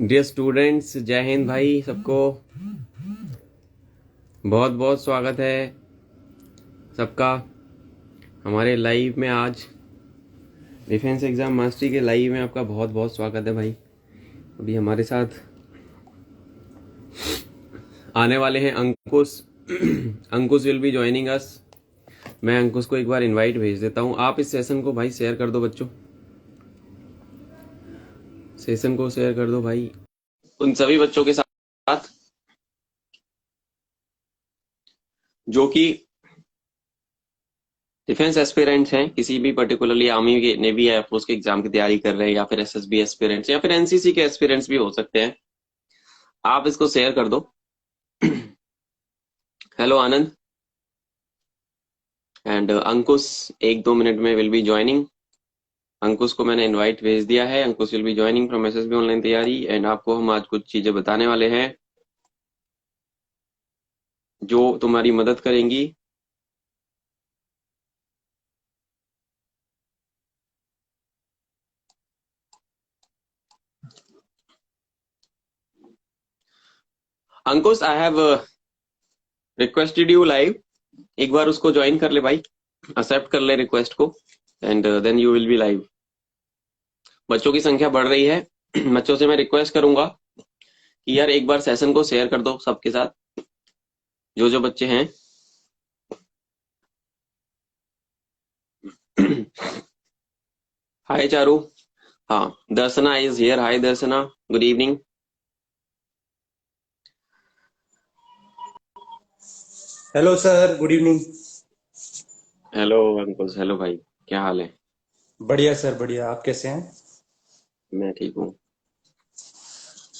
Dear students, जय हिंद भाई। सबको बहुत बहुत स्वागत है सबका हमारे लाइव में। आज डिफेंस एग्जाम मास्टरी के लाइव में आपका बहुत बहुत स्वागत है भाई। अभी हमारे साथ आने वाले हैं अंकुश। अंकुश विल बी ज्वाइनिंग अस। मैं अंकुश को एक बार इनवाइट भेज देता हूं। आप इस सेशन को भाई शेयर कर दो बच्चों, सेशन को शेयर कर दो भाई उन सभी बच्चों के साथ जो कि डिफेंस एस्पिरेंट्स हैं, किसी भी पर्टिकुलरली आर्मी के, नेवी या एयरफोर्स के एग्जाम की तैयारी कर रहे हैं, या फिर एसएसबी एस्पिरेंट्स या फिर एनसीसी के एस्पिरेंट्स भी हो सकते हैं। आप इसको शेयर कर दो। Hello Anand and Ankush 1-2 minute में विल बी ज्वाइनिंग। अंकुश को मैंने इनवाइट भेज दिया है। Ankush will be joining from SSB online तैयारी एंड आपको हम आज कुछ चीजें बताने वाले हैं जो तुम्हारी मदद करेंगी। Ankush, I have requested you live. एक बार उसको ज्वाइन कर ले भाई, एक्सेप्ट कर ले रिक्वेस्ट को and then you will be live. बच्चों की संख्या बढ़ रही है। बच्चों से मैं रिक्वेस्ट करूंगा कि यार एक बार सेशन को शेयर कर दो सबके साथ, जो जो बच्चे हैं। हाय चारू। हाँ, Darshana is here. Hi Darshana, good evening. Hello sir, good evening. Hello Ankush. Hello भाई, क्या हाल है? बढ़िया सर, बढ़िया। आप कैसे हैं? मैं ठीक हूँ।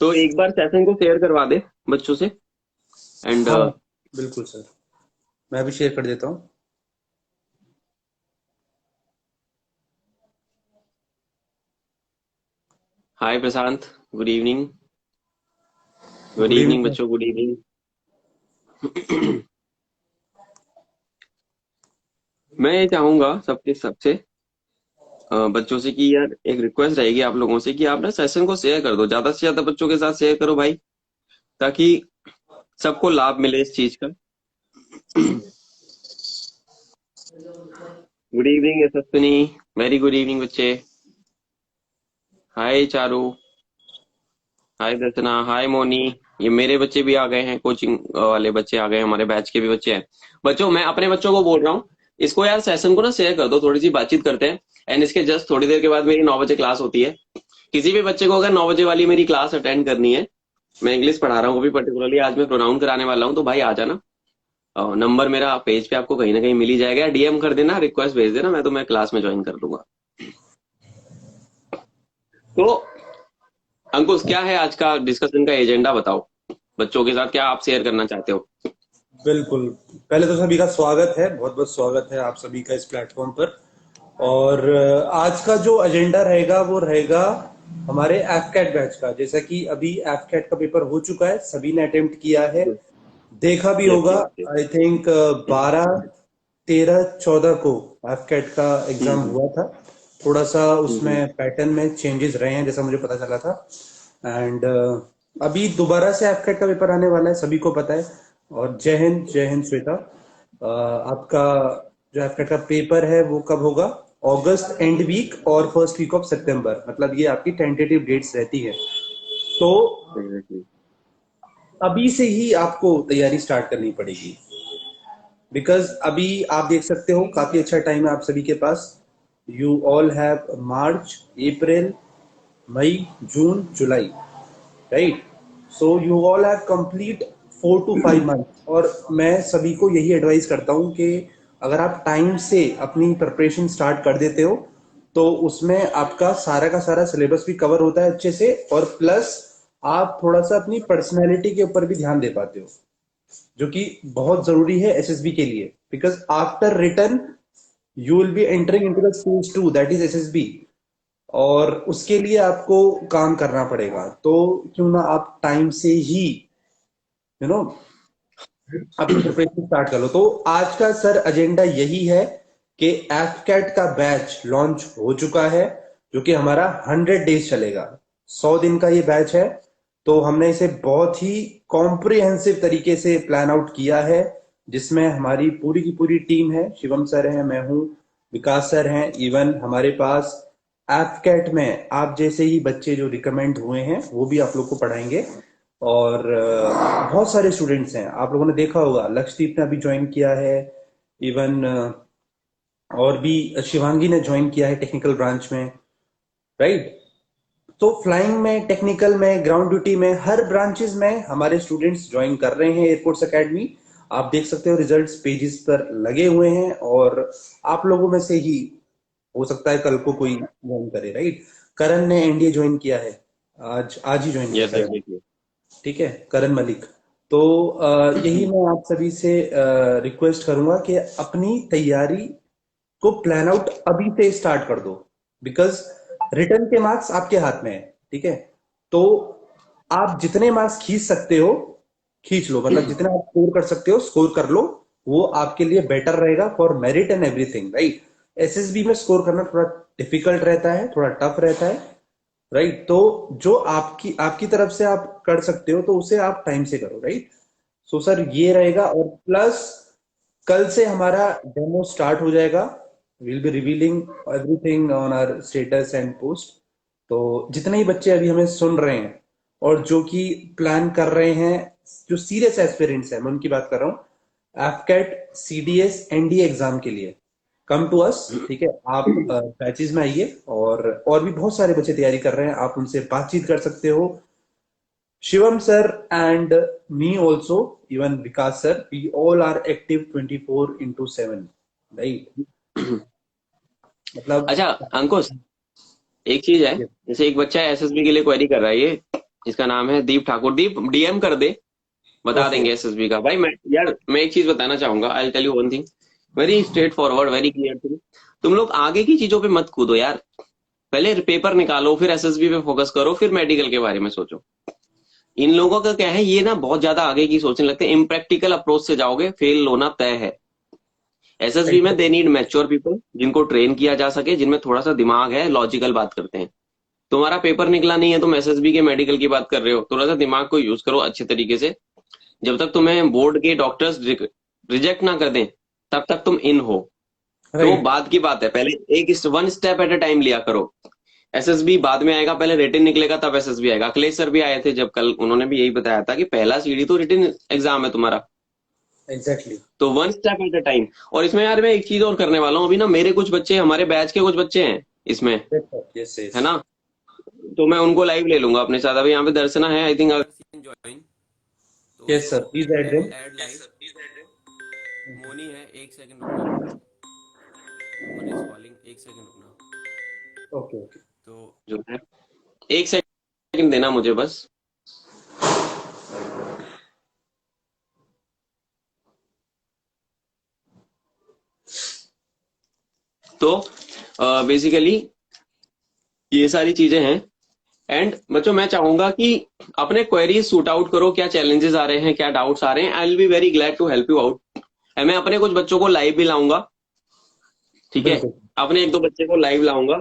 तो एक बार सेशन को शेयर करवा दे बच्चों से एंड हाँ, बिल्कुल सर। मैं भी शेयर कर देता हूँ। Hi Prashant, good evening. Good good evening evening. बच्चों, गुड इवनिंग। मैं ये चाहूंगा सबके सबसे बच्चों से कि यार एक रिक्वेस्ट रहेगी आप लोगों से कि आप ना सेशन को शेयर कर दो, ज्यादा से ज्यादा बच्चों के साथ शेयर करो भाई, ताकि सबको लाभ मिले इस चीज का। गुड इवनिंग यशस्विनी, वेरी गुड इवनिंग बच्चे। हाय चारू, हाय दर्शना, हाय मोनी। ये मेरे बच्चे भी आ गए हैं, कोचिंग वाले बच्चे आ गए, हमारे बैच के भी बच्चे हैं। बच्चों, मैं अपने बच्चों को बोल रहा हूँ, इसको यार सेशन को ना शेयर कर दो, थोड़ी सी बातचीत करते हैं। एंड इसके जस्ट थोड़ी देर के बाद मेरी 9 बजे क्लास होती है। किसी भी बच्चे को अगर 9 बजे वाली मेरी क्लास अटेंड करनी है, मैं इंग्लिश पढ़ा रहा हूँ, वो भी पर्टिकुलरली आज मैं प्रोनाउन कराने वाला हूँ, तो भाई आ जाना। नंबर मेरा पेज पे आपको कहीं ना कहीं मिल ही जाएगा, डीएम कर देना, रिक्वेस्ट भेज देना, मैं तुम्हें क्लास में ज्वाइन कर दूंगा। तो अंकुश, क्या है आज का डिस्कशन का एजेंडा, बताओ बच्चों के साथ क्या आप शेयर करना चाहते हो। बिल्कुल। पहले तो सभी का स्वागत है, बहुत बहुत स्वागत है आप सभी का इस प्लेटफॉर्म पर। और आज का जो एजेंडा रहेगा वो रहेगा हमारे एफकैट बैच का। जैसा कि अभी एफकैट का पेपर हो चुका है, सभी ने अटेम्प्ट किया है, देखा भी यस होगा। Yes yes. आई थिंक 12, 13, 14 को एफकैट का एग्जाम हम्म हुआ था। थोड़ा सा हम्म उसमें पैटर्न में चेंजेस रहे हैं, जैसा मुझे पता चला था। एंड अभी दोबारा से एफकैट का पेपर आने वाला है, सभी को पता है। और जय हिंद श्वेता। आपका जो एफकैट का पेपर है वो कब होगा? अगस्त एंड वीक और फर्स्ट वीक ऑफ सितंबर, मतलब ये आपकी टेंटेटिव डेट्स रहती है। तो एग्जैक्टली। अभी से ही आपको तैयारी स्टार्ट करनी पड़ेगी, बिकॉज अभी आप देख सकते हो काफी अच्छा टाइम है आप सभी के पास। You all have March, April, May, June, July, right? So you all have complete 4 to 5 month. और मैं सभी को यही एडवाइस करता हूँ कि अगर आप टाइम से अपनी प्रिपरेशन स्टार्ट कर देते हो तो उसमें आपका का सारा सिलेबस भी कवर होता है अच्छे से, और प्लस आप थोड़ा सा अपनी पर्सनैलिटी के ऊपर भी ध्यान दे पाते हो, जो कि बहुत जरूरी है एसएसबी के लिए। Because after return you will B entering into the stage 2, that is SSB. और उसके लिए आपको काम करना पड़ेगा, तो क्यों ना आप टाइम से ही यू नो अपनी प्रिपरेशन स्टार्ट कर लो। तो आज का सर एजेंडा यही है कि एफकैट का बैच लॉन्च हो चुका है, जो कि हमारा 100 डेज चलेगा। 100 दिन का ये बैच है। तो हमने इसे बहुत ही कॉम्प्रिहेंसिव तरीके से प्लान आउट किया है, जिसमें हमारी पूरी की पूरी टीम है। शिवम सर हैं, मैं हूँ, विकास सर हैं, इवन हमारे पास एफकेट में आप जैसे ही बच्चे जो रिकमेंड हुए हैं वो भी आप लोग को पढ़ाएंगे। और बहुत सारे स्टूडेंट्स हैं, आप लोगों ने देखा होगा लक्षदीप ने अभी ज्वाइन किया है, इवन और भी शिवांगी ने ज्वाइन किया है टेक्निकल ब्रांच में, राइट। तो फ्लाइंग में, टेक्निकल में, ग्राउंड ड्यूटी में, हर ब्रांचेस में हमारे स्टूडेंट्स ज्वाइन कर रहे हैं एयरफोर्स एकेडमी। आप देख सकते हो रिजल्ट्स पेजेस पर लगे हुए हैं, और आप लोगों में से ही हो सकता है कल को कोई ज्वाइन करे, राइट। करण ने एनडीए ज्वाइन किया है, आज आज ही ज्वाइन किया यस करण। एग्जैक्टली। ठीक है, करण मलिक। तो यही मैं आप सभी से रिक्वेस्ट करूंगा कि अपनी तैयारी को प्लान आउट अभी से स्टार्ट कर दो, बिकॉज रिटर्न के मार्क्स आपके हाथ में है। ठीक है, तो आप जितने मार्क्स खींच सकते हो खींच लो, मतलब जितना आप स्कोर कर सकते हो स्कोर कर लो। वो आपके लिए बेटर रहेगा for merit and everything, right. SSB में स्कोर करना थोड़ा डिफिकल्ट रहता है, थोड़ा टफ रहता है, राइट। तो जो आपकी आपकी तरफ से आप कर सकते हो तो उसे आप टाइम से करो, राइट। सो सर ये रहेगा, और प्लस कल से हमारा डेमो स्टार्ट हो जाएगा। Will be revealing everything on our status and post. तो जितने ही बच्चे अभी हमें सुन रहे हैं और जो कि प्लान कर रहे हैं, जो सीरियस एस्पिरेंट्स हैं, मैं उनकी बात कर रहा हूँ, एफकेट सीडीएस एनडीए एग्जाम के लिए कम टू अस। ठीक है, आप बैचेज में आइए, और भी बहुत सारे बच्चे तैयारी कर रहे हैं, आप उनसे बातचीत कर सकते हो। Shivam sir and me also, even Vikas sir, we all are active 24/7, right. मतलब अच्छा अंकुश, एक चीज है। जैसे एक बच्चा एसएसबी के लिए क्वेरी कर रहा है, ये इसका नाम है दीप ठाकुर। दीप डीएम कर दे, बता ओके, देंगे एसएसबी का। भाई मैं यार मैं एक चीज बताना चाहूंगा, I tell you one thing, very straightforward, very clear thing. तुम लोग आगे की चीजों पे मत कूदो यार। पहले पेपर निकालो, फिर एसएसबी पे फोकस करो, फिर मेडिकल के बारे में सोचो। इन लोगों का क्या है, ये ना बहुत ज्यादा आगे की सोचने लगते हैं, इम्प्रैक्टिकल अप्रोच से जाओगे फेल होना तय है। एसएसबी में दे नीड मैच्योर पीपल, जिनको ट्रेन किया जा सके, जिनमें थोड़ा सा दिमाग है, लॉजिकल बात करते हैं। तुम्हारा पेपर निकला नहीं है, तुम एसएसबी के मेडिकल की बात कर रहे हो, थोड़ा सा दिमाग को यूज करो अच्छे तरीके से। जब तक तुम्हें बोर्ड के डॉक्टर्स रिजेक्ट ना कर दें, तब तक तुम इन हो। तो वो राइट। बाद की बात है, पहले एक one step at a time लिया करो। एसएसबी बाद में आएगा, पहले रिटन निकलेगा तब एसएसबी आएगा। अखिलेश सर भी आए थे जब कल, उन्होंने भी यही बताया था कि पहला सीढ़ी तो रिटन एग्जाम है तुम्हारा। एग्जैक्टली। तो one step at a time. और इसमें यार मैं एक चीज और करने वाला हूँ अभी ना, मेरे कुछ बच्चे, हमारे बैच के कुछ बच्चे हैं इसमें, यस है यस। ना। तो मैं उनको लाइव ले लूंगा अपने साथ। अभी यहाँ पे दर्शना है, आई थिंक ज्वाइन, तो यस उसको sir, please add them. Add live. Moni है, एक सेकंड रुकना। मोहन इज कॉलिंग, एक सेकंड रुकना। Okay okay. तो जो है, एक सेकंड देना मुझे बस। तो बेसिकली ये सारी चीजें हैं। एंड बच्चों मैं चाहूंगा कि अपने क्वेरीज सूट आउट करो, क्या चैलेंजेस आ रहे हैं, क्या डाउट्स आ रहे हैं। I will be very glad to help you out. मैं अपने कुछ बच्चों को लाइव भी लाऊंगा, ठीक है। बिल्कुल। अपने एक दो बच्चे को लाइव लाऊंगा,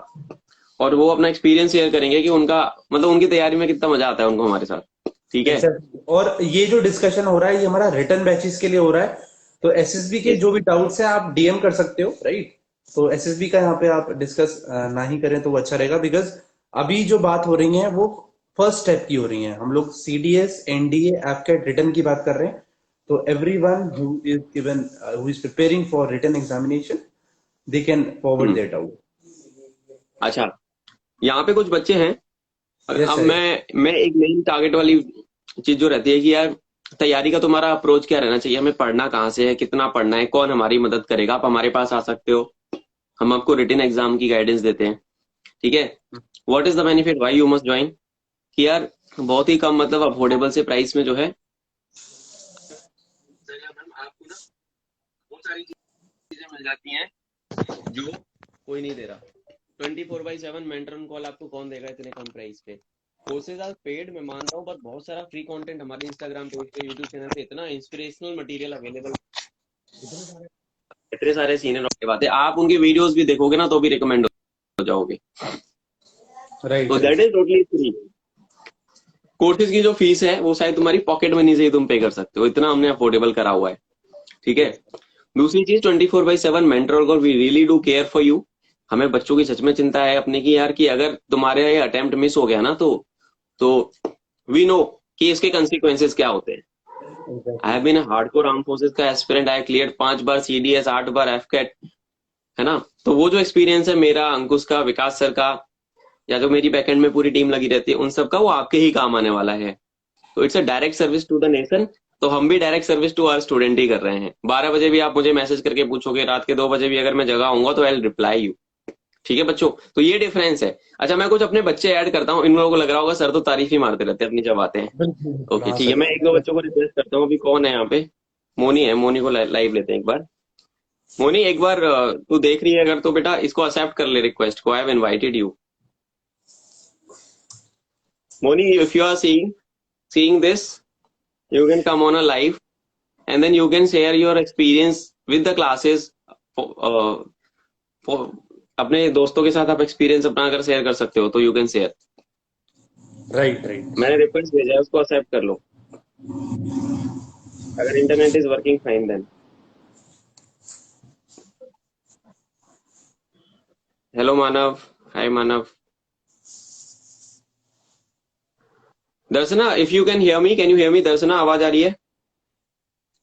और वो अपना एक्सपीरियंस शेयर करेंगे कि उनका मतलब उनकी तैयारी में कितना मजा आता है उनको हमारे साथ, ठीक है। एग्जैक्टली, और ये जो डिस्कशन हो रहा है ये हमारा रिटर्न बैचेस के लिए हो रहा है। तो एसएसबी के Yes. जो भी डाउट्स हैं आप डीएम कर सकते हो, राइट। तो एसएसबी का यहाँ पे आप डिस्कस ना ही करें तो वो अच्छा रहेगा, बिकॉज अभी जो बात हो रही है वो फर्स्ट स्टेप की हो रही है। हम लोग सीडीएस एनडीए एफकेट रिटर्न की बात कर रहे हैं। तो everyone who is given, who is preparing for return examination, they can forward hmm. Their doubt. अच्छा, यहाँ पे कुछ बच्चे हैं। यस अब सर। मैं एक मेन टारगेट वाली चीज जो रहती है कि यार तैयारी का तुम्हारा अप्रोच क्या रहना चाहिए, हमें पढ़ना कहाँ से है, कितना पढ़ना है, कौन हमारी मदद करेगा। आप हमारे पास आ सकते हो, हम आपको रिटन एग्जाम की गाइडेंस देते हैं, ठीक है। What is the benefit, why you must join, कि यार बहुत ही कम मतलब अफोर्डेबल से प्राइस में जो है मैम आपको ना बहुत सारी चीजें मिल जाती हैं जो कोई नहीं दे रहा। 24/7 मेंटर कॉल आपको कौन देगा इतने कम प्राइस पे। कोर्सेज आर पेड, मैं मानता हूँ, बट बहुत सारा फ्री कंटेंट हमारे इंस्टाग्राम पेज पे, यूट्यूब चैनल पे, इतना इंस्पिरेशनल मटेरियल अवेलेबल, इतने सारे सीनियर की बातें, आप उनकी वीडियोस भी देखोगे ना तो भी रिकमेंड हो जाओगे। राइट तो that right. Is totally free. Courses की जो फीस है वो शायद तुम्हारी पॉकेट मनी से ही तुम पे कर सकते हो, इतना हमने अफोर्डेबल करा हुआ है। ठीक है। यस। दूसरी चीज 24/7 मेंटर और we really do care for you. हमें बच्चों की सच में चिंता है अपने की यार, कि अगर तुम्हारे ये अटेम्प्ट मिस हो गया ना तो वी नो कि इसके कंसिक्वेंसेस क्या होते हैं। I exactly. Have been a hardcore arm forces का एस्पिरेंट, आई क्लियर्ड 5 बार सीडीएस, 8 बार एफकेट, है ना। तो वो जो एक्सपीरियंस है मेरा, अंकुश का, विकास सर का, या जो मेरी बैकएंड में पूरी टीम लगी रहती है उन सबका, वो आपके ही काम आने वाला है। तो it's a direct service to the nation. तो हम भी direct service to our student ही कर रहे हैं। 12 बजे भी आप मुझे मैसेज करके पूछोगे, रात के 2 बजे भी अगर मैं जगह होऊंगा तो आई रिप्लाई यू। ठीक है बच्चों, तो ये डिफरेंस है। अच्छा, मैं कुछ अपने बच्चे ऐड करता हूँ। इन लोगों को लग रहा होगा सर तो तारीफ ही मारते रहते हैं अपनी जब आते हैं। बिल्कुल बिल्कुल, ओके हाँ ठीक है, सर। मैं एक दो बच्चों को रिक्वेस्ट करता हूँ। अभी कौन है यहाँ पे? मोनी है, मोनी को लाइव लेते हैं एक बार। मोनी एक बार तू देख रही है अगर, तो बेटा इसको एक्सेप्ट कर ले रिक्वेस्ट को, I have invited you. Moni, if you are seeing this, you can come on a live and then you can share your experience with the classes for, for अपने दोस्तों के साथ आप एक्सपीरियंस अपना अगर शेयर कर सकते हो तो you can share. Right right. मैंने रिक्वेस्ट भेजा है, उसको एक्सेप्ट कर लो अगर internet is working fine then. Hello Manav. Hi Manav. Darshana, if you can hear me, can you hear me? Darshana, आवाज आ रही है?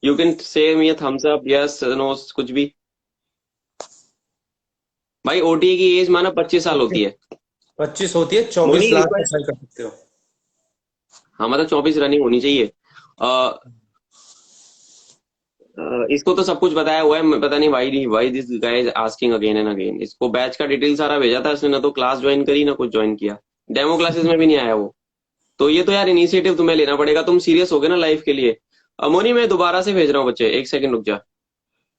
You can say me thumbs up, yes, no, कुछ भी। भाई ओटीए की एज माना 25 साल होती है। 25 होती है, मोनी 24 लास्ट रिक्वेस्ट, अप्लाई कर सकते हो। हाँ मतलब 24 रनिंग होनी चाहिए। इसको तो सब कुछ बताया हुआ है, पता नहीं why why this guy is asking again and again. इसको बैच का डिटेल सारा भेजा था इसने, ना तो क्लास ज्वाइन करी ना कुछ ज्वाइन किया। डेमो क्लासेस में भी नहीं आया वो। तो ये तो यार इनिशिएटिव तुम्हें लेना पड़ेगा, तुम सीरियस हो गए ना लाइफ के लिए। मोनी मैं दोबारा से भेज रहा हूँ बच्चे, एक सेकंड रुक जा।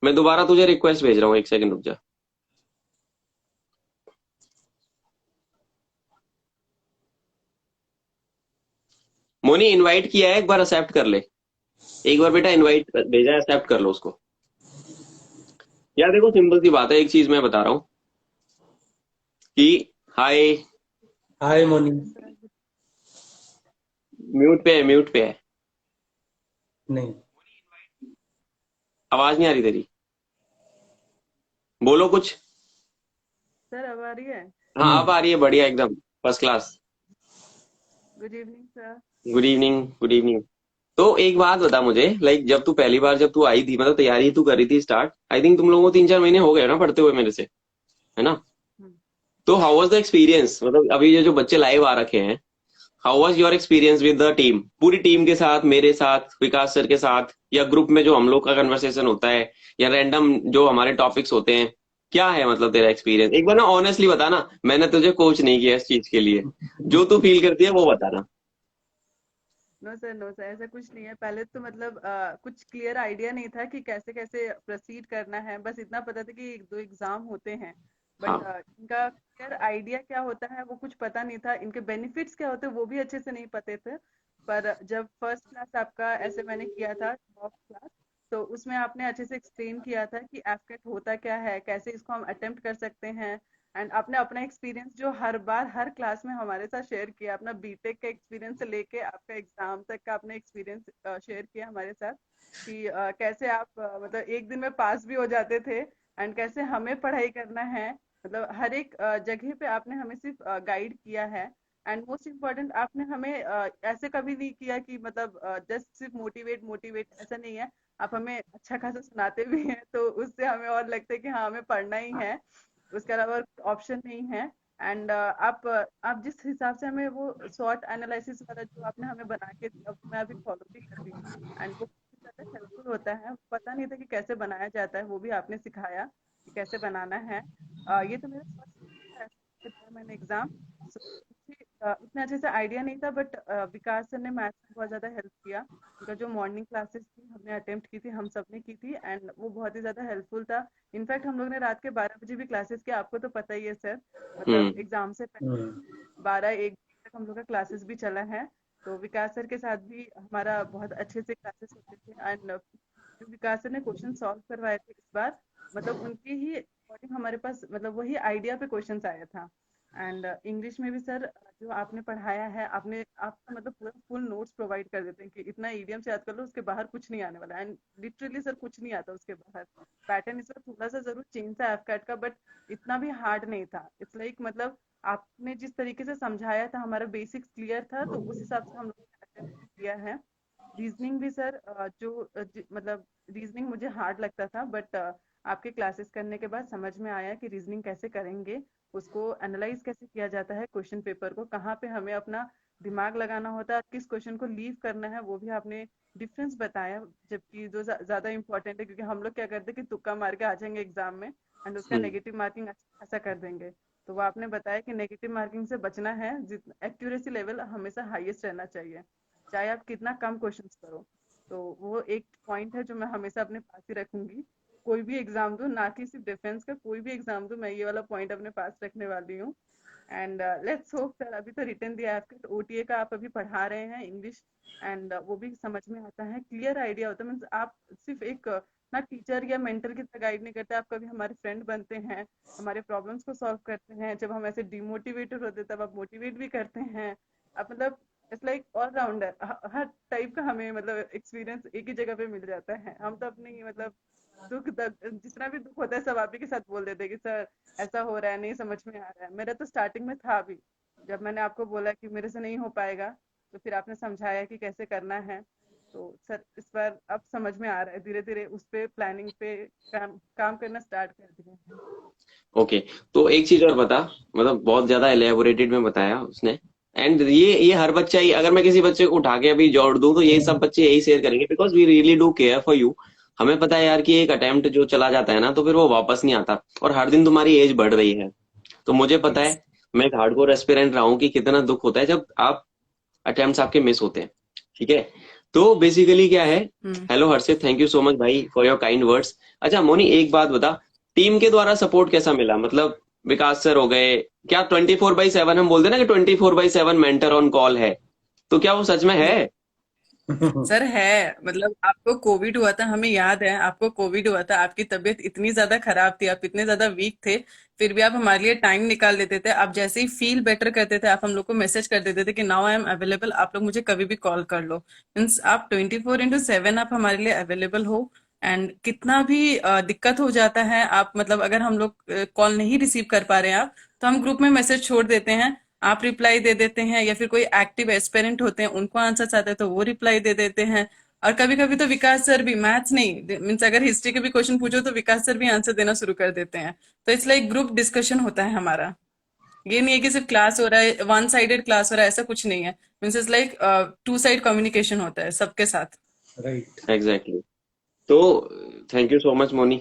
मैं दोबारा तुझे रिक्वेस्ट भेज रहा हूँ, एक सेकंड रुक जा। मोनी इनवाइट किया है, एक बार एक्सेप्ट कर ले। एक बार बेटा इनवाइट भेजा है, एक्सेप्ट कर लो उसको। यार देखो सिंपल सी बात है, एक चीज मैं बता रहा हूँ कि hi. Hi Moni. Sir good. Mute पे है, म्यूट पे है। नहीं। आवाज नहीं आ रही तेरी, बोलो कुछ। सर अब आ रही है? हाँ अब आ रही है, बढ़िया एकदम, first class. Good evening sir. Good evening, good evening. तो एक बात बता मुझे, लाइक जब तू पहली बार जब तू आई थी, मतलब तैयारी तू करी थी स्टार्ट, आई थिंक तुम लोगों को 3-4 महीने हो गए ना पढ़ते हुए मेरे से, है ना। हम्म। तो हाउ वाज द एक्सपीरियंस, मतलब अभी ये जो बच्चे लाइव आ रखे हैं, how was your experience with the team, पूरी टीम के साथ, मेरे साथ, विकास सर के साथ, या ग्रुप में जो हम लोग का कन्वर्सेशन होता है, या रैंडम जो हमारे टॉपिक्स होते हैं, क्या है मतलब तेरा एक्सपीरियंस? एक बार ना ऑनेस्टली बता ना, मैंने तुझे कोच नहीं किया इस चीज के लिए, जो तू फील करती है वो बताना। नो सर, नो सर, ऐसा कुछ नहीं है। पहले तो मतलब कुछ क्लियर आइडिया नहीं था कि कैसे कैसे प्रोसीड करना है। बस इतना पता था कि एक दो एग्जाम होते हैं, बट हाँ इनका क्लियर आइडिया क्या होता है वो कुछ पता नहीं था। इनके बेनिफिट्स क्या होते हैं वो भी अच्छे से नहीं पते थे। पर जब फर्स्ट क्लास आपका ऐसे मैंने किया था टॉप क्लास, तो उसमें आपने अच्छे से एक्सप्लेन किया था कि एफकेट होता क्या है, कैसे इसको हम अटेम्प्ट कर सकते हैं। एंड आपने अपना एक्सपीरियंस जो हर बार हर क्लास में हमारे साथ शेयर किया, अपना बीटेक का एक्सपीरियंस से लेके आपका एग्जाम तक का आपने एक्सपीरियंस शेयर किया हमारे साथ कि कैसे आप मतलब एक दिन में पास भी हो जाते थे, एंड कैसे हमें पढ़ाई करना है। मतलब हर एक जगह पे आपने हमें सिर्फ गाइड किया है। एंड मोस्ट इम्पोर्टेंट, आपने हमें ऐसे कभी नहीं किया कि मतलब जस्ट सिर्फ मोटिवेट मोटिवेट, ऐसा नहीं है। आप हमें अच्छा खासा सुनाते भी हैं, तो उससे हमें और लगता है कि हाँ हमें पढ़ना ही है, उसके अलावा ऑप्शन नहीं है। एंड आप जिस हिसाब से हमें वो शॉर्ट एनालिसिस वाला जो आपने हमें बना के दिया, वो मैं अभी फॉलो भी कर रही हूँ। एंड वो बहुत ज़्यादा हेल्पफुल होता है। पता नहीं था कि कैसे बनाया जाता है, वो भी आपने सिखाया कि कैसे बनाना है। ये तो मेरा फर्स्ट दिया मैंने एग्जाम, सो मुझे उतना अच्छे से आइडिया नहीं था। बट विकास सर ने मैथ्स में बहुत ज़्यादा हेल्प किया। उनका जो मॉर्निंग क्लासेस थी हमने अटेम्प्ट की थी, हम सब ने की थी, एंड वो बहुत ही ज़्यादा हेल्पफुल था। इनफैक्ट हम लोग ने रात के 12 बजे भी क्लासेस किया, आपको तो पता ही है सर। मतलब हम्म। एग्जाम से पहले हम्म। 12-1 बजे तक हम लोग का क्लासेस भी चला है। तो विकास सर के साथ भी हमारा बहुत अच्छे से क्लासेस होते थे। एंड जो विकास सर ने क्वेश्चन सॉल्व करवाए थे इस बार, मतलब उनके ही अकॉर्डिंग हमारे पास मतलब वही आइडिया पे क्वेश्चंस आया था। एंड इंग्लिश में भी सर जो आपने पढ़ाया है, आपने आपका मतलब पूरा फुल नोट्स प्रोवाइड कर देते हैं कि इतना ईडियम से याद कर लो, उसके बाहर कुछ नहीं आने वाला। एंड लिटरली सर कुछ नहीं आता उसके बाहर। पैटर्न इस बार थोड़ा सा जरूर चेंज था एफकैट का, बट इतना भी हार्ड नहीं था। इट्स लाइक मतलब आपने जिस तरीके से समझाया था, हमारा बेसिक्स क्लियर था, तो उस हिसाब से हम लोग ने अटेम्प्ट किया है। रीजनिंग भी सर मतलब रीजनिंग मुझे हार्ड लगता था, बट आपके क्लासेस करने के बाद समझ में आया कि रीजनिंग कैसे करेंगे, उसको एनालाइज कैसे किया जाता है, क्वेश्चन पेपर को कहाँ पे हमें अपना दिमाग लगाना होता है, किस क्वेश्चन को लीव करना है, वो भी आपने डिफरेंस बताया। जबकि जो ज्यादा इंपॉर्टेंट है, क्योंकि हम लोग क्या करते हैं कि तुक्का मार के आ जाएंगे एग्जाम में एंड उसका हम्म। नेगेटिव मार्किंग अच्छा खासा कर देंगे। तो वो आपने बताया कि नेगेटिव मार्किंग से बचना है, जितना एक्यूरेसी लेवल हमेशा हाईएस्ट रहना चाहिए, चाहे आप कितना कम क्वेश्चंस करो। तो वो एक पॉइंट है जो मैं हमेशा अपने पास ही रखूंगी। कोई भी एग्जाम दो, ना कि सिर्फ डिफेंस का, कोई भी एग्जाम दो, मैं ये वाला पॉइंट अपने पास रखने वाली हूँ। एंड लेट्स होप सर, अभी तो रिटर्न दिया है आपका, तो ओटीए का आप अभी पढ़ा रहे हैं इंग्लिश, एंड वो भी समझ में आता है, क्लियर आइडिया होता है। मीन्स आप सिर्फ एक ना टीचर या मेंटर की तरह गाइड नहीं करते, आप कभी हमारे फ्रेंड बनते हैं, हमारे प्रॉब्लम्स को सॉल्व करते हैं, जब हम ऐसे डिमोटिवेटेड होते हैं तब आप मोटिवेट भी करते हैं। आप मतलब इट्स लाइक ऑलराउंडर, हर टाइप का हमें मतलब एक्सपीरियंस एक ही जगह पे मिल जाता है। हम तो अपनी मतलब दुख दर्द जितना भी दुख होता है सब आप ही के साथ बोल देते हैं कि सर ऐसा हो रहा है, नहीं समझ में आ रहा है। मेरा तो स्टार्टिंग में था भी, जब मैंने आपको बोला कि मेरे से नहीं हो पाएगा, तो फिर आपने समझाया कि कैसे करना है। तो सर इस बार अब समझ में आ रहा है, धीरे धीरे उस पे प्लानिंग पे काम काम करना स्टार्ट कर दिए हैं। ओके। तो एक चीज और बता, मतलब बहुत ज्यादा एलेबोरेटेड में बताया उसने। एंड ये हर बच्चा ही, अगर मैं किसी बच्चे को उठा के अभी जोड़ दूं तो ये सब बच्चे यही शेयर करेंगे, because we really do care for you. हमें पता है यार कि एक अटेम्प्ट जो चला जाता है ना, तो फिर वो वापस नहीं आता, और हर दिन तुम्हारी एज बढ़ रही है। तो मुझे पता है, मैं एक हार्डकोर एस्पिरेंट रहा हूँ, कि कितना दुख होता है जब आप अटेम्प्ट्स आपके मिस होते हैं। ठीक है। तो बेसिकली क्या है। Hmm. Hello Harshit, thank you so much भाई फॉर योर काइंड वर्ड्स। अच्छा मोनी, एक बात बता, टीम के द्वारा सपोर्ट कैसा मिला? मतलब विकास सर हो गए, क्या 24/7 हम बोलते हैं ना कि 24/7 मेंटर ऑन कॉल है, तो क्या वो सच में है? सर है, मतलब आपको कोविड हुआ था, हमें याद है आपको कोविड हुआ था, आपकी तबीयत इतनी ज्यादा खराब थी, आप इतने ज्यादा वीक थे, फिर भी आप हमारे लिए टाइम निकाल देते थे। आप जैसे ही फील बेटर करते थे, आप हम लोग को मैसेज कर देते थे कि नाउ आई एम अवेलेबल, आप लोग मुझे कभी भी कॉल कर लो। मीन्स आप 24/7 आप हमारे लिए अवेलेबल हो। एंड कितना भी दिक्कत हो जाता है, आप मतलब अगर हम लोग कॉल नहीं रिसीव कर पा रहे हैं आप, तो हम ग्रुप में मैसेज छोड़ देते हैं, आप रिप्लाई दे देते हैं, या फिर कोई एक्टिव एस्पिरेंट होते हैं उनको आंसर चाहते हैं तो वो रिप्लाई दे देते हैं। और कभी कभी तो विकास सर भी, मैथ्स नहीं मीन्स अगर हिस्ट्री के भी क्वेश्चन पूछो तो विकास सर भी आंसर देना शुरू कर देते हैं। तो इट्स लाइक ग्रुप डिस्कशन होता है हमारा। ये नहीं है कि सिर्फ क्लास हो रहा है, वन साइडेड क्लास हो रहा है, ऐसा कुछ नहीं है। Means it's like two side communication होता है सबके साथ। राइट। Exactly exactly. तो thank you so much Moni.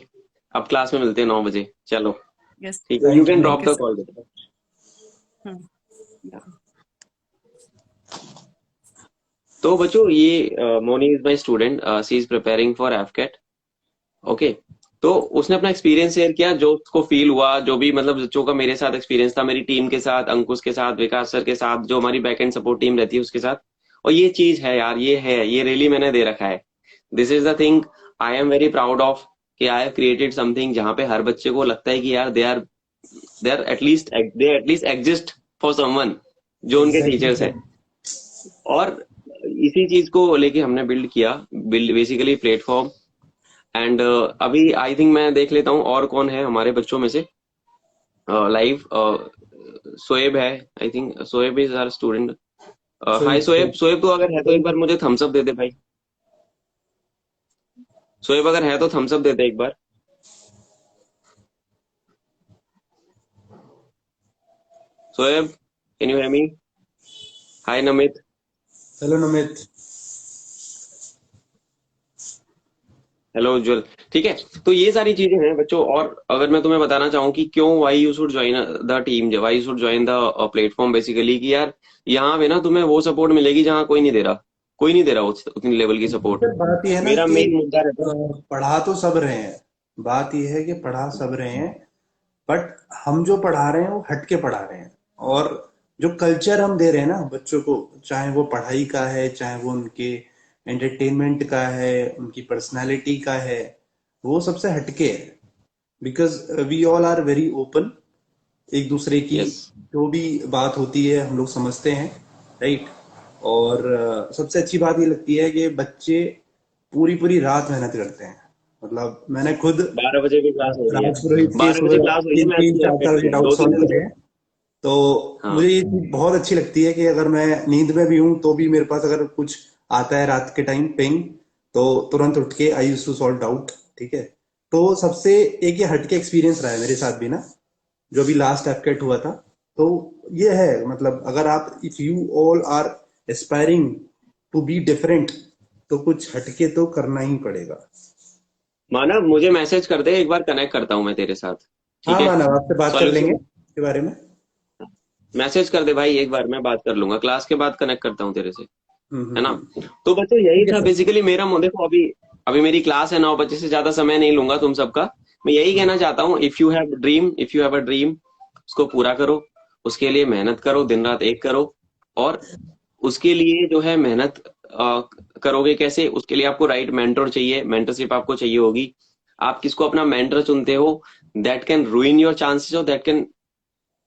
अब क्लास में मिलते हैं 9 बजे, चलो। यस। ठीक है, you thank can you. Thank drop you the sir. Call. तो बच्चों, ये Moni is my student, she is preparing for AFCAT. Okay. तो उसने अपना एक्सपीरियंस शेयर किया, जो उसको फील हुआ, जो भी मतलब बच्चों का मेरे साथ एक्सपीरियंस था, मेरी टीम के साथ, अंकुश के साथ, विकास सर के साथ, जो हमारी बैक एंड सपोर्ट टीम रहती है उसके साथ। और ये चीज है यार, ये है, ये रियली मैंने दे रखा है। This is the thing I am very proud of, कि आई हैव क्रिएटेड समथिंग जहां पे हर बच्चे को लगता है कि यार they are at least exist for someone, जो उनके एग्जैक्टली टीचर्स सर। हैं। और इसी चीज को लेके हमने बिल्ड बेसिकली प्लेटफॉर्म। एंड अभी आई थिंक मैं देख लेता हूँ और कौन है हमारे बच्चों में से लाइव। सोएब है, I think Shoaib is our student. Hi Shoaib, so Shoaib तो अगर है तो एक बार मुझे थम्स अप दे दे भाई। सोएब अगर है तो थम्स अप दे दे एक बार। Shoaib, can you hear me? Hi Namit. Hello Namit. Hello Ujjwal. ठीक है। तो ये सारी चीजें हैं बच्चों, और अगर मैं तुम्हें बताना चाहूँ कि क्यों why you should join the team, why you should join the platform, basically कि यार यहाँ पे ना तुम्हें वो सपोर्ट मिलेगी जहाँ कोई नहीं दे रहा। कोई नहीं दे रहा उतनी लेवल की सपोर्ट। सर बात यह है ना मेरा कि मेन मुद्दा रहता है। पढ़ा तो सब रहे हैं, बात यह है कि पढ़ा सब रहे हैं, बट हम जो पढ़ा रहे हैं वो हट के पढ़ा रहे हैं। और जो कल्चर हम दे रहे हैं ना बच्चों को, चाहे वो पढ़ाई का है, चाहे वो उनके एंटरटेनमेंट का है, उनकी पर्सनालिटी का है, वो सबसे हटके है। Because we all are very open, एक दूसरे की यस। जो भी बात होती है हम लोग समझते हैं, राइट। और सबसे अच्छी बात ये लगती है कि बच्चे पूरी पूरी रात मेहनत करते हैं। मतलब मैंने खुद 12 बजे की क्लास हो रही है। राज पुरोहित के 12 बजे सुबह क्लास हुई है, तीन मैथ तीन की चार चार एफकेट बजे में डाउट दो तीन सॉल्व बजे करे हैं। तो हाँ। मुझे ये चीज बहुत अच्छी लगती है कि अगर मैं नींद में भी हूँ तो भी मेरे पास अगर कुछ आता है रात के टाइम पिंग, तो तुरंत उठ के आई यूज टू सॉल्व डाउट। ठीक है। तो सबसे एक ये हटके एक्सपीरियंस रहा है मेरे साथ भी ना, जो भी लास्ट एफकेट हुआ था। तो ये है, मतलब अगर आप, if you all are aspiring to be different, तो कुछ हटके तो करना ही पड़ेगा। मानव मुझे मैसेज कर दे, एक बार कनेक्ट करता हूँ मैं तेरे साथ। ठीक हाँ है। मानव, आपसे बात कर लेंगे सॉल्यूशन इसके बारे में। मैसेज कर दे भाई, एक बार मैं बात कर लूंगा, क्लास के बाद कनेक्ट करता हूँ तेरे से। है ना। हम्म। तो बच्चों यही ठीक है था सर। बेसिकली मेरा देखो अभी, अभी मेरी क्लास है 9 बजे से, ज्यादा समय नहीं लूंगा तुम सबका। मैं यही कहना चाहता हूँ, if you have dream, if you have a dream, उसको पूरा करो। उसके लिए मेहनत करो, दिन रात एक करो। और उसके लिए जो है मेहनत करोगे कैसे, उसके लिए आपको राइट मेंटर चाहिए, मेंटरशिप आपको चाहिए होगी। आप किसको अपना मेंटर चुनते हो, that can ruin your chances और that can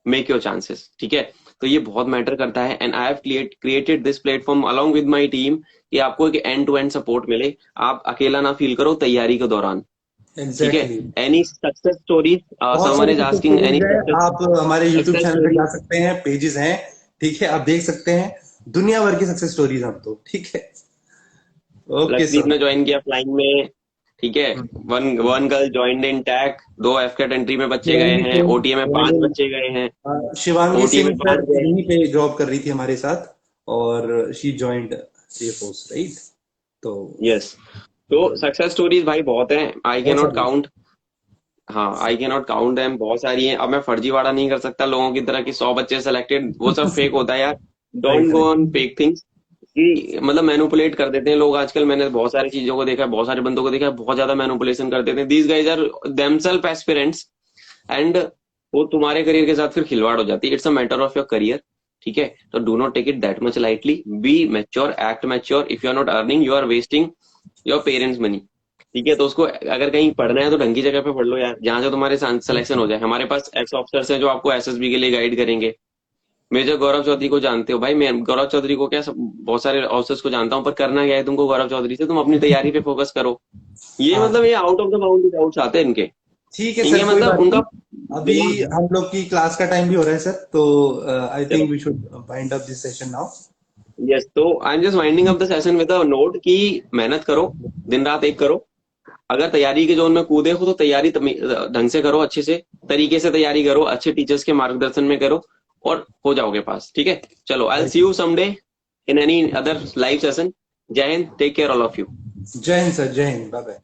make your chances. ठीक है। तो ये बहुत मैटर करता है, and I have created this platform along with my team, कि आपको एक एंड टू एंड सपोर्ट मिले, आप अकेला ना फील करो तैयारी के दौरान। ठीक है। Exactly exactly. Any success stories, बहुत समवन सारी is success asking stories any है, सक्सेस आप हमारे यूट्यूब सक्सेस चैनल पे स्टोरी। जा सकते हैं, पेजेस हैं। ठीक है, आप देख सकते हैं दुनिया भर की सक्सेस स्टोरीज हम तो। ठीक है। Okay Lakshdeep sir. ने ज्वाइन किया फ्लाइंग में। ठीक है। One one girl joined in tech, 2 AFCAT entry में बच्चे गए शिवांगी हैं, सिंह, ओटीए में 5 बच्चे गए हैं। शिवांगी ओटीए सिंह में सर 5 गए हैं। यहीं पे जॉब कर रही थी हमारे साथ, और शी जॉइंड एयरफोर्स, राइट। तो यस। तो सक्सेस स्टोरीज भाई बहुत हैं, आई कैन बहुत नॉट सारी। काउंट। हाँ, I can not count them, बहुत सारी हैं। अब मैं फर्जीवाड़ा नहीं कर सकता लोगों की तरह कि 100 बच्चे सेलेक्टेड, वो सब फेक होता है यार। Don't write go on right. Fake things, कि मतलब मैनुपुलेट कर देते हैं लोग आजकल। मैंने बहुत सारी चीजों को देखा है, बहुत सारे बंदों को देखा है, बहुत ज्यादा मैनुपुलेशन कर देते हैं। These guys are themselves aspirants, and वो तुम्हारे करियर के साथ फिर खिलवाड़ हो जाती है। It's a matter of your career. ठीक है। तो do not take it that much lightly, be mature, act mature. If you are not earning, you are wasting your parents money. ठीक है। तो उसको अगर कहीं पढ़ना है तो ढंग की जगह पे पढ़ लो यार, जहां से तुम्हारे सिलेक्शन हो जाए। हमारे पास एक्स ऑफिसर्स हैं जो आपको एसएसबी के लिए गाइड करेंगे। मेजर गौरव चौधरी को जानते हो भाई, मैं गौरव चौधरी को क्या बहुत सारे ऑफिसर्स को जानता हूँ, पर करना क्या है तुमको गौरव चौधरी से, तुम अपनी तैयारी पे फोकस करो। ये हाँ मतलब ये out of the boundary doubts आते हैं इनके। ठीक है इनके सर, कोई मतलब बात नहीं। उनका अभी दिमाग। हम लोग की क्लास का टाइम भी हो रहा है सर, तो आई चलो। Think we should wind up this session now. Yes, तो I am just winding up the session with a note की मेहनत करो, दिन रात एक करो। अगर तैयारी के जोन में कूदे हो तो तैयारी ढंग से करो, अच्छे से तरीके से तैयारी करो, अच्छे टीचर्स के मार्गदर्शन में करो, और हो जाओगे पास। ठीक है। चलो, I will see you someday in any other live session. जय हिंद, take care all of you. जय हिंद सर, जय हिंद, बाय बाय।